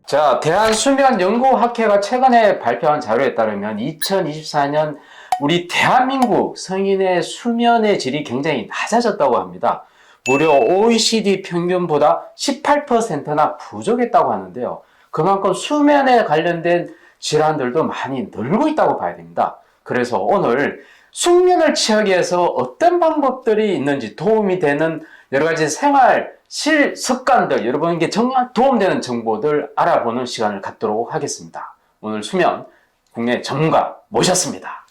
자, 대한수면연구학회가 최근에 발표한 자료에 따르면 2024년 우리 대한민국 성인의 수면의 질이 굉장히 낮아졌다고 합니다. 무려 OECD 평균보다 18%나 부족했다고 하는데요. 그만큼 수면에 관련된 질환들도 많이 늘고 있다고 봐야 됩니다. 그래서 오늘 숙면을 취하기 위해서 어떤 방법들이 있는지 도움이 되는 여러 가지 생활 습관들, 여러분에게 정말 도움되는 정보들 알아보는 시간을 갖도록 하겠습니다. 오늘 수면 국내 전문가 모셨습니다.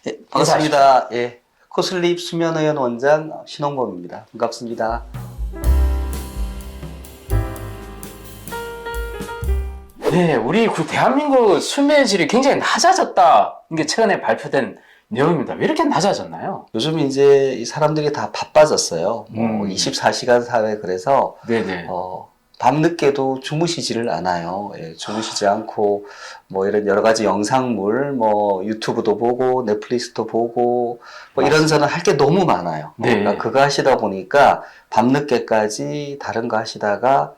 예, 반갑습니다. 예, 코슬립 수면의원 원장 신홍범입니다. 반갑습니다. 네, 우리 대한민국 수면의 질이 굉장히 낮아졌다. 이게 최근에 발표된 내용입니다. 왜 이렇게 낮아졌나요? 요즘 이제 이 사람들이 다 바빠졌어요. 24시간 사회 그래서 네네. 밤늦게도 주무시지를 않아요. 예, 주무시지 않고 뭐 이런 여러 가지 영상물, 뭐 유튜브도 보고 넷플릭스도 보고 뭐 이런저런 할 게 너무 많아요. 네. 그러니까 그거 하시다 보니까 밤늦게까지 다른 거 하시다가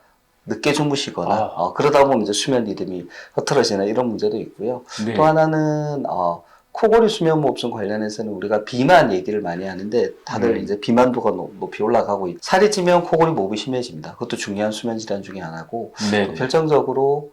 늦게 주무시거나 그러다 보면 이제 수면 리듬이 흐트러지는 이런 문제도 있고요. 네. 또 하나는 코골이 수면무호흡증 관련해서는 우리가 비만 얘기를 많이 하는데 다들 이제 비만도가 높이 올라가고 살이 찌면 코골이 무호흡이 심해집니다. 그것도 중요한 수면 질환 중에 하나고 네. 결정적으로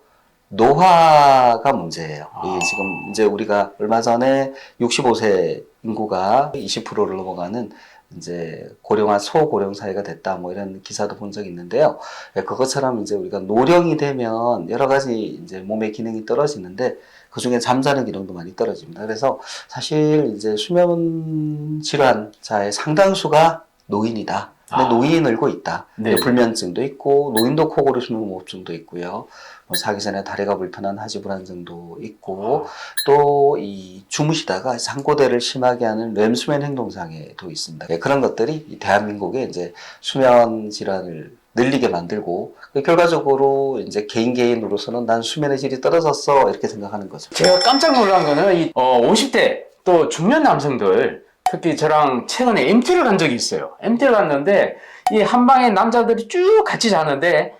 노화가 문제예요. 이게 지금 이제 우리가 얼마 전에 65세 인구가 20%를 넘어가는 이제 고령화 소고령 사회가 됐다 뭐 이런 기사도 본 적이 있는데요. 그것처럼 이제 우리가 노령이 되면 여러 가지 이제 몸의 기능이 떨어지는데 그 중에 잠자는 기능도 많이 떨어집니다. 그래서 사실 이제 수면 질환자의 상당수가 노인이다. 근데 노인이 늘고 있다. 네. 불면증도 있고 노인도 코골이 수면무호흡증도 있고요. 뭐 자기 전에 다리가 불편한 하지불안증도 있고 또 이 주무시다가 잠꼬대를 심하게 하는 렘 수면 행동장애도 있습니다. 그런 것들이 이 대한민국의 이제 수면 질환을 늘리게 만들고 결과적으로 이제 개인으로서는 난 수면의 질이 떨어졌어 이렇게 생각하는 거죠. 제가 깜짝 놀란 거는 50대 또 중년 남성들, 특히 저랑 최근에 MT를 간 적이 있어요. MT를 갔는데 이 한방에 남자들이 쭉 같이 자는데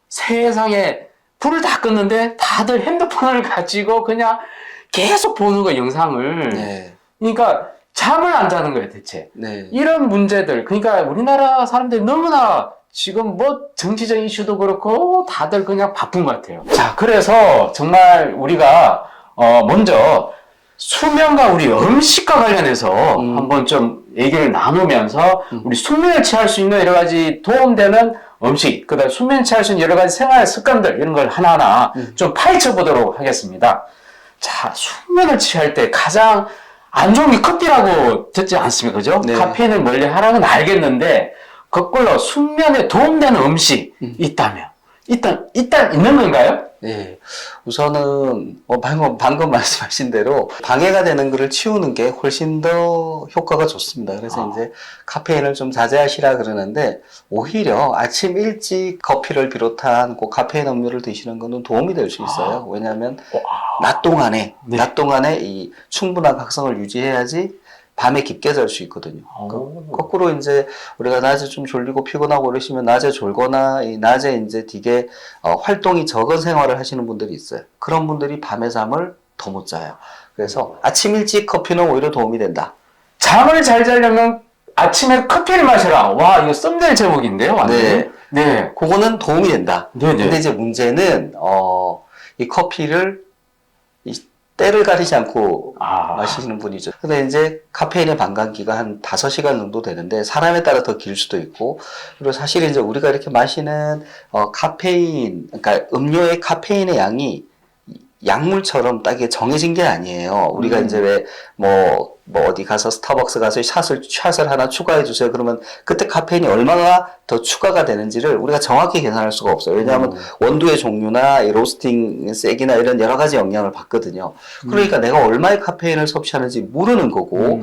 세상에 불을 다 껐는데 다들 핸드폰을 가지고 그냥 계속 보는 거 영상을. 네. 그러니까 잠을 안 자는 거예요 대체. 네. 이런 문제들, 그러니까 우리나라 사람들이 너무나 지금 뭐 정치적 이슈도 그렇고 다들 그냥 바쁜 것 같아요. 자, 그래서 정말 우리가 먼저 수면과 우리 음식과 관련해서 한번 좀 얘기를 나누면서 우리 수면을 취할 수 있는 여러 가지 도움되는 음식, 그다음 수면 취할 수 있는 여러 가지 생활 습관들 이런 걸 하나하나 좀 파헤쳐 보도록 하겠습니다. 자, 수면을 취할 때 가장 안 좋은 게 커피라고 듣지 않습니까? 그죠? 네. 카페인을 멀리 하라는 건 알겠는데 거꾸로 숙면에 도움되는 음식 있다면 일단 있는 건가요? 네. 우선은 방금 말씀하신 대로 방해가 되는 것을 치우는 게 훨씬 더 효과가 좋습니다. 그래서 이제 카페인을 좀 자제하시라 그러는데 오히려 아침 일찍 커피를 비롯한 그 카페인 음료를 드시는 것은 도움이 될 수 있어요. 왜냐하면 낮 동안에 이 충분한 각성을 유지해야지 밤에 깊게 잘 수 있거든요. 거꾸로 이제 우리가 낮에 좀 졸리고 피곤하고 그러시면 낮에 졸거나 낮에 이제 되게 활동이 적은 생활을 하시는 분들이 있어요. 그런 분들이 밤에 잠을 더 못 자요. 그래서 아침 일찍 커피는 오히려 도움이 된다. 잠을 잘 자려면 아침에 커피를 마셔라. 와, 이거 썸네일 제목인데요, 완전히. 네. 네. 그거는 도움이 된다. 네네. 근데 이제 문제는 이 커피를 때를 가리지 않고 마시는 분이죠. 근데 이제 카페인의 반감기가 한 5시간 정도 되는데 사람에 따라 더 길 수도 있고, 그리고 사실 이제 우리가 이렇게 마시는 카페인, 그러니까 음료의 카페인의 양이 약물처럼 딱히 정해진 게 아니에요. 우리가 이제 왜 어디 가서 스타벅스 가서 샷을 하나 추가해 주세요. 그러면 그때 카페인이 얼마나 더 추가가 되는지를 우리가 정확히 계산할 수가 없어요. 왜냐하면 원두의 종류나 이 로스팅 색이나 이런 여러 가지 영향을 받거든요. 그러니까 내가 얼마의 카페인을 섭취하는지 모르는 거고,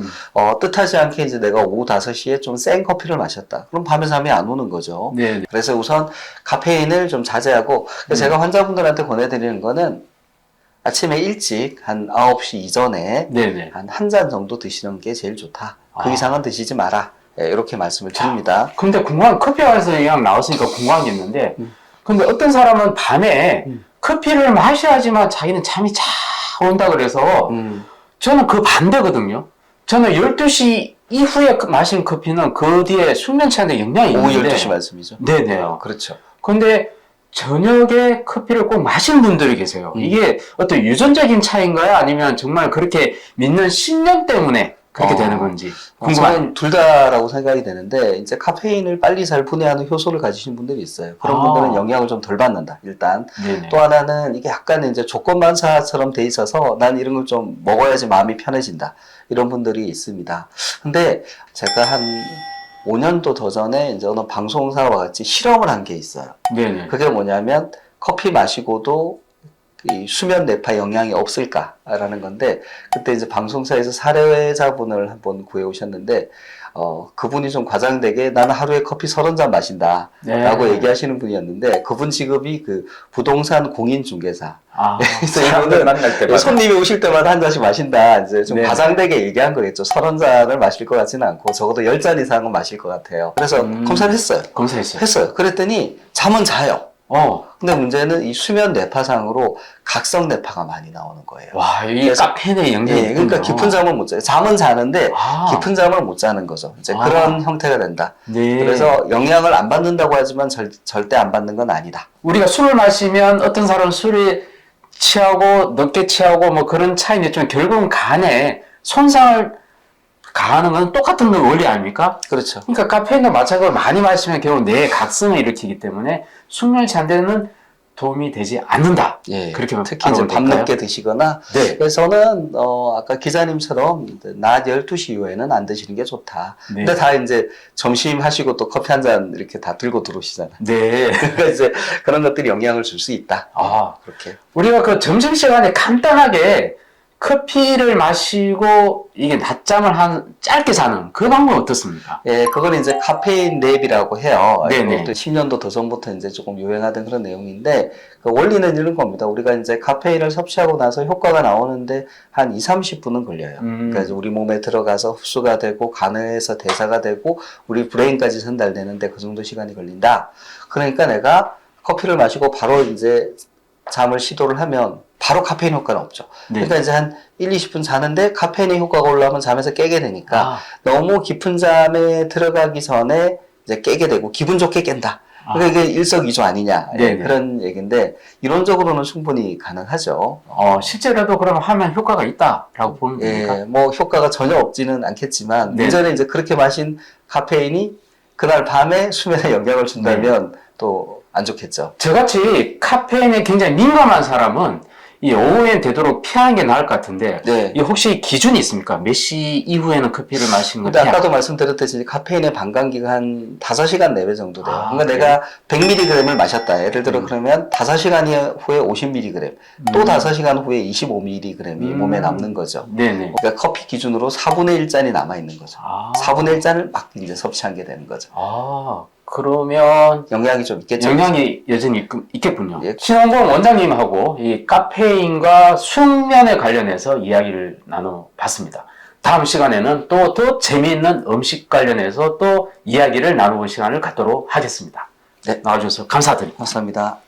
뜻하지 않게 이제 내가 오후 5시에 좀 센 커피를 마셨다. 그럼 밤에 잠이 안 오는 거죠. 네네. 그래서 우선 카페인을 좀 자제하고, 제가 환자분들한테 권해드리는 거는 아침에 일찍 한 9시 이전에 네네. 한 한 잔 정도 드시는 게 제일 좋다. 그 이상은 드시지 마라. 네, 이렇게 말씀을 드립니다. 근데 궁금한, 커피에서 그냥 나왔으니까 궁금한 게 있는데, 근데 어떤 사람은 밤에 커피를 마셔야지만 자기는 잠이 잘 온다 그래서 저는 그 반대거든요. 저는 12시 이후에 마신 커피는 그 뒤에 수면 취하는데 영향이 오후 있는데 12시 말씀이죠? 네네. 그렇죠. 근데 저녁에 커피를 꼭 마시는 분들이 계세요. 이게 어떤 유전적인 차이인가요? 아니면 정말 그렇게 믿는 신념 때문에 그렇게 되는 건지 궁금해요. 저는 둘 다라고 생각이 되는데 이제 카페인을 빨리 잘 분해하는 효소를 가지신 분들이 있어요. 그런 분들은 영향을 좀 덜 받는다. 일단 네네. 또 하나는 이게 약간 이제 조건반사처럼 돼 있어서 난 이런 걸 좀 먹어야지 마음이 편해진다. 이런 분들이 있습니다. 근데 제가 한 5년도 더 전에 이제 어느 방송사와 같이 실험을 한 게 있어요. 네네. 그게 뭐냐면 커피 마시고도 이 수면 뇌파에 영향이 없을까라는 건데, 그때 이제 방송사에서 사례자분을 한번 구해 오셨는데, 그분이 좀 과장되게 나는 하루에 커피 30잔 마신다 라고 네. 얘기하시는 분이었는데, 그분 직업이 그 부동산 공인중개사. 그래서 사람들 이분은 만날 때마다. 손님이 오실 때마다 한 잔씩 마신다. 이제 좀 네. 과장되게 얘기한 거겠죠. 30잔을 마실 것 같지는 않고, 적어도 10잔 이상은 마실 것 같아요. 그래서 검사를 했어요. 검사했어요. 했어요. 그랬더니 잠은 자요. 근데 문제는 이 수면 뇌파상으로 각성 뇌파가 많이 나오는 거예요. 와, 이 카페인의 영향이 예, 그러니까 있군요. 깊은 잠을 못 자요. 잠은 자는데 깊은 잠을 못 자는 거죠. 이제 그런 형태가 된다. 네. 그래서 영향을 안 받는다고 하지만 절대 안 받는 건 아니다. 우리가 술을 마시면 어떤 사람은 술에 취하고 늦게 취하고 뭐 그런 차이는 있지만 결국은 간에 손상을 가하는 건 똑같은 원리 아닙니까? 그렇죠. 그러니까 카페인도 마찬가지로 많이 마시면 결국 뇌의 각성을 일으키기 때문에 숙면이 잘 되는 도움이 되지 않는다. 예, 그렇게 특히 이제 밤늦게 드시거나. 네. 그래서는 아까 기자님처럼 낮 12시 이후에는 안 드시는 게 좋다. 네. 근데 다 이제 점심 하시고 또 커피 한 잔 이렇게 다 들고 들어오시잖아요. 네. 그러니까 이제 그런 것들이 영향을 줄 수 있다. 그렇게. 우리가 그 점심시간에 간단하게 커피를 마시고 이게 낮잠을 짧게 자는 그 방법 어떻습니까? 예, 그건 이제 카페인 랩이라고 해요. 네네. 10년도 더 전부터 이제 조금 유행하던 그런 내용인데, 그 원리는 이런 겁니다. 우리가 이제 카페인을 섭취하고 나서 효과가 나오는데 한 20-30분은 걸려요. 그러니까 이제 우리 몸에 들어가서 흡수가 되고, 간에서 대사가 되고, 우리 브레인까지 전달되는데 그 정도 시간이 걸린다. 그러니까 내가 커피를 마시고 바로 이제 잠을 시도를 하면 바로 카페인 효과는 없죠. 네. 그러니까 이제 한 1-20분 자는데 카페인의 효과가 올라오면 잠에서 깨게 되니까 너무 깊은 잠에 들어가기 전에 이제 깨게 되고 기분 좋게 깬다. 그러니까 이게 일석이조 아니냐. 예, 그런 얘기인데 이론적으로는 충분히 가능하죠. 실제로도 그러면 하면 효과가 있다라고 보는 겁니까? 예, 뭐 효과가 전혀 없지는 않겠지만 문제는 이제 그렇게 마신 카페인이 그날 밤에 수면에 영향을 준다면 또 안 좋겠죠. 저같이 카페인에 굉장히 민감한 사람은 이 오후엔 되도록 피하는 게 나을 것 같은데 이 혹시 기준이 있습니까? 몇 시 이후에는 커피를 마시는 건 근데 아까도 말씀드렸듯이 카페인의 반감기가 한 5시간 내외 정도 돼요. 그러니까 내가 100mg을 마셨다. 예를 들어 그러면 5시간 후에 50mg, 또 5시간 후에 25mg이 몸에 남는 거죠. 네네. 그러니까 커피 기준으로 4분의 1잔이 남아있는 거죠. 4분의 1잔을 막 이제 섭취한 게 되는 거죠. 그러면 영향이 좀 있겠죠. 영향이 여전히 있겠군요. 예. 신원범 원장님하고 이 카페인과 숙면에 관련해서 이야기를 나눠봤습니다. 다음 시간에는 또 더 재미있는 음식 관련해서 또 이야기를 나누는 시간을 갖도록 하겠습니다. 네. 나와주셔서 감사드립니다. 감사합니다.